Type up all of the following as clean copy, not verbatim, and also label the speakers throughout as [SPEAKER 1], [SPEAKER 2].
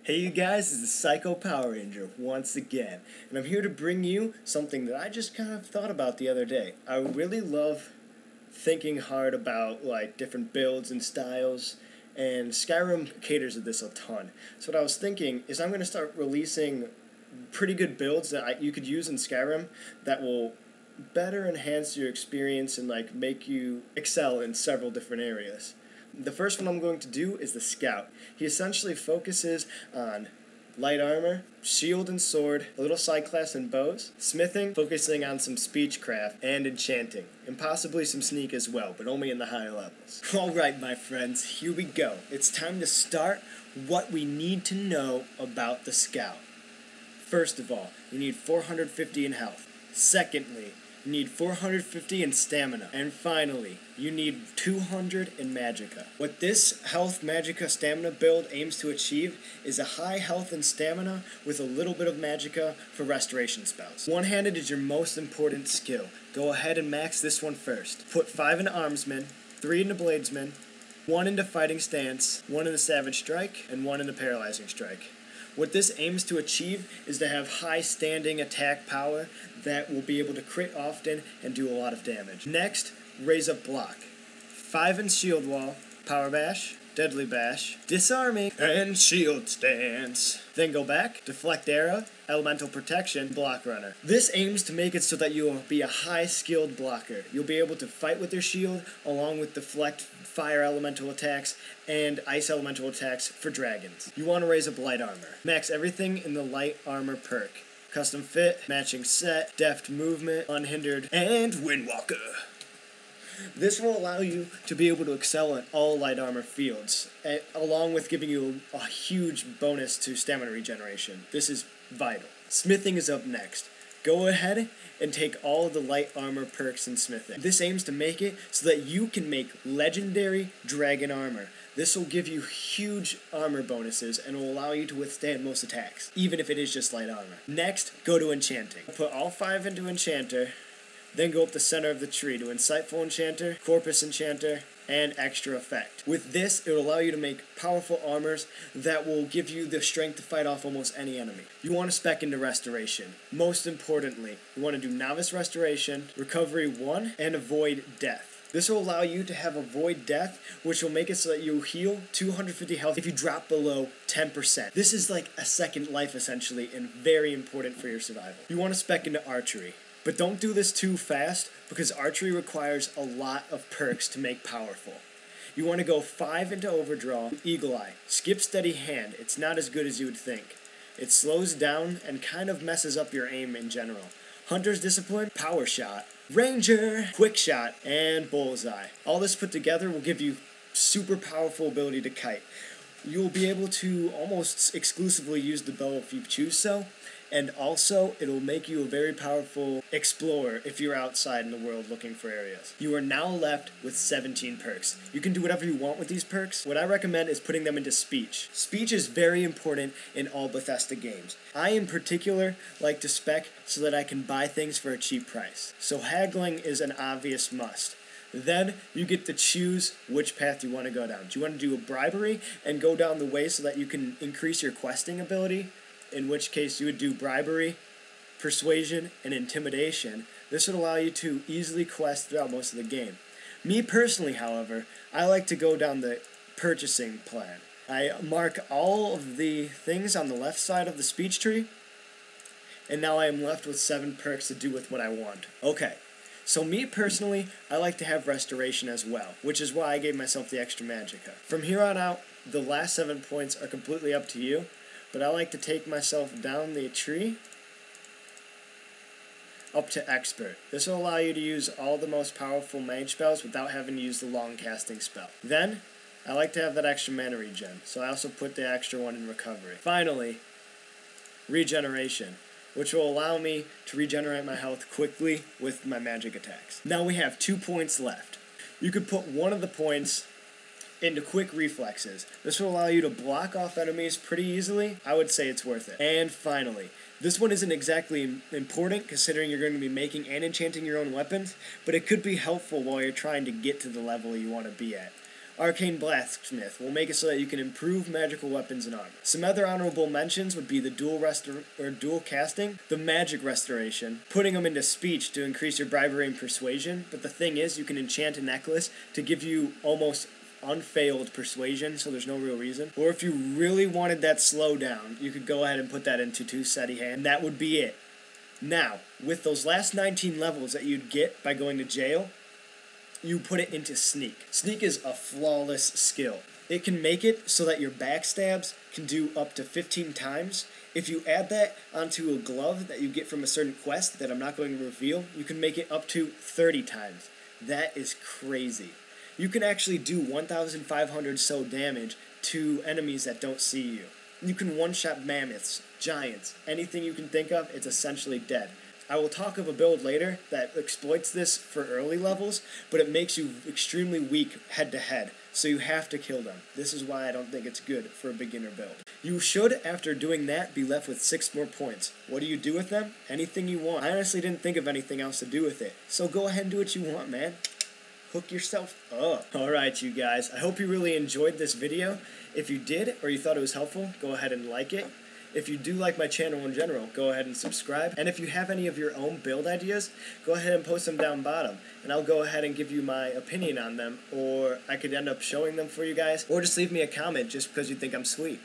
[SPEAKER 1] Hey you guys, it's the Psycho Power Ranger once again, and I'm here to bring you something that I just kind of thought about the other day. I really love thinking hard about different builds and styles, and Skyrim caters to this a ton. So what I was thinking is I'm going to start releasing pretty good builds that you could use in Skyrim that will better enhance your experience and make you excel in several different areas. The first one I'm going to do is the Scout. He essentially focuses on light armor, shield and sword, a little side class and bows, smithing, focusing on some speechcraft, and enchanting, and possibly some sneak as well, but only in the higher levels. Alright my friends, here we go. It's time to start what we need to know about the Scout. First of all, you need 450 in health. Secondly, you need 450 in stamina. And finally, you need 200 in magicka. What this health, magicka, stamina build aims to achieve is a high health and stamina with a little bit of magicka for restoration spells. One-handed is your most important skill. Go ahead and max this one first. Put 5 into armsman, 3 into bladesman, 1 into fighting stance, 1 into savage strike, and 1 into paralyzing strike. What this aims to achieve is to have high standing attack power that will be able to crit often and do a lot of damage. Next, raise up block. 5 in shield wall, power bash, deadly bash, disarming, and shield stance. Then go back, deflect arrow, elemental protection, block runner. This aims to make it so that you will be a high skilled blocker. You'll be able to fight with your shield along with deflect fire elemental attacks and ice elemental attacks for dragons. You want to raise up light armor. Max everything in the light armor perk. Custom fit, matching set, deft movement, unhindered, and windwalker. This will allow you to be able to excel in all light armor fields, along with giving you a huge bonus to stamina regeneration. This is vital. Smithing is up next. Go ahead and take all of the light armor perks in smithing. This aims to make it so that you can make legendary dragon armor. This will give you huge armor bonuses and will allow you to withstand most attacks, even if it is just light armor. Next, go to enchanting. Put all 5 into enchanter, then go up the center of the tree to Insightful Enchanter, Corpus Enchanter, and Extra Effect. With this, it will allow you to make powerful armors that will give you the strength to fight off almost any enemy. You want to spec into Restoration. Most importantly, you want to do Novice Restoration, Recovery 1, and Avoid Death. This will allow you to have Avoid Death, which will make it so that you heal 250 health if you drop below 10%. This is like a second life essentially, and very important for your survival. You want to spec into Archery. But don't do this too fast, because archery requires a lot of perks to make powerful. You want to go 5 into overdraw, eagle eye, skip steady hand. It's not as good as you would think. It slows down and kind of messes up your aim in general. Hunter's discipline, power shot, ranger, quick shot, and bullseye. All this put together will give you super powerful ability to kite. You will be able to almost exclusively use the bow if you choose so. And also, it'll make you a very powerful explorer if you're outside in the world looking for areas. You are now left with 17 perks. You can do whatever you want with these perks. What I recommend is putting them into speech. Speech is very important in all Bethesda games. I in particular like to spec so that I can buy things for a cheap price. So haggling is an obvious must. Then you get to choose which path you want to go down. Do you want to do a bribery and go down the way so that you can increase your questing ability? In which case you would do bribery, persuasion, and intimidation. This would allow you to easily quest throughout most of the game. Me personally, however, I like to go down the purchasing plan. I mark all of the things on the left side of the speech tree, and now I am left with 7 perks to do with what I want. Okay, so me personally, I like to have restoration as well, which is why I gave myself the extra magicka. From here on out, the last 7 points are completely up to you. But I like to take myself down the tree up to Expert. This will allow you to use all the most powerful mage spells without having to use the long casting spell. Then, I like to have that extra mana regen, so I also put the extra one in recovery. Finally, regeneration, which will allow me to regenerate my health quickly with my magic attacks. Now we have 2 points left. You could put one of the points into quick reflexes. This will allow you to block off enemies pretty easily. I would say it's worth it. And finally, this one isn't exactly important considering you're going to be making and enchanting your own weapons, but it could be helpful while you're trying to get to the level you want to be at. Arcane Blacksmith will make it so that you can improve magical weapons and armor. Some other honorable mentions would be the dual casting, the magic restoration, putting them into speech to increase your bribery and persuasion, but the thing is, you can enchant a necklace to give you almost unfailed persuasion, so there's no real reason. Or if you really wanted that slowdown, you could go ahead and put that into 2 steady hand, and that would be it. Now, with those last 19 levels that you'd get by going to jail, you put it into Sneak. Sneak is a flawless skill. It can make it so that your backstabs can do up to 15 times. If you add that onto a glove that you get from a certain quest that I'm not going to reveal, you can make it up to 30 times. That is crazy. You can actually do 1,500 so damage to enemies that don't see you. You can one-shot mammoths, giants, anything you can think of, it's essentially dead. I will talk of a build later that exploits this for early levels, but it makes you extremely weak head-to-head, so you have to kill them. This is why I don't think it's good for a beginner build. You should, after doing that, be left with 6 more points. What do you do with them? Anything you want. I honestly didn't think of anything else to do with it, so go ahead and do what you want, man. Hook yourself up. Alright, you guys, I hope you really enjoyed this video. If you did, or you thought it was helpful, go ahead and like it. If you do like my channel in general, go ahead and subscribe. And if you have any of your own build ideas, go ahead and post them down bottom. And I'll go ahead and give you my opinion on them, or I could end up showing them for you guys, or just leave me a comment just because you think I'm sweet.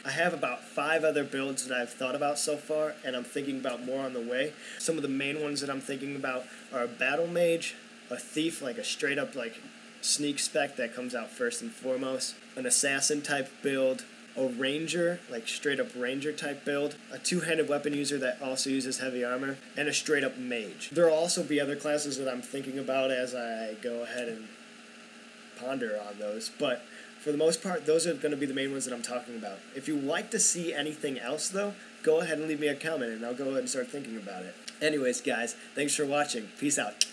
[SPEAKER 1] I have about 5 other builds that I've thought about so far, and I'm thinking about more on the way. Some of the main ones that I'm thinking about are a battle mage, a thief, like a straight up like sneak spec that comes out first and foremost, an assassin type build, a ranger, like straight up ranger type build, a 2-handed weapon user that also uses heavy armor, and a straight up mage. There will also be other classes that I'm thinking about as I go ahead and ponder on those, but for the most part, those are going to be the main ones that I'm talking about. If you like to see anything else though, go ahead and leave me a comment and I'll go ahead and start thinking about it. Anyways guys, thanks for watching. Peace out.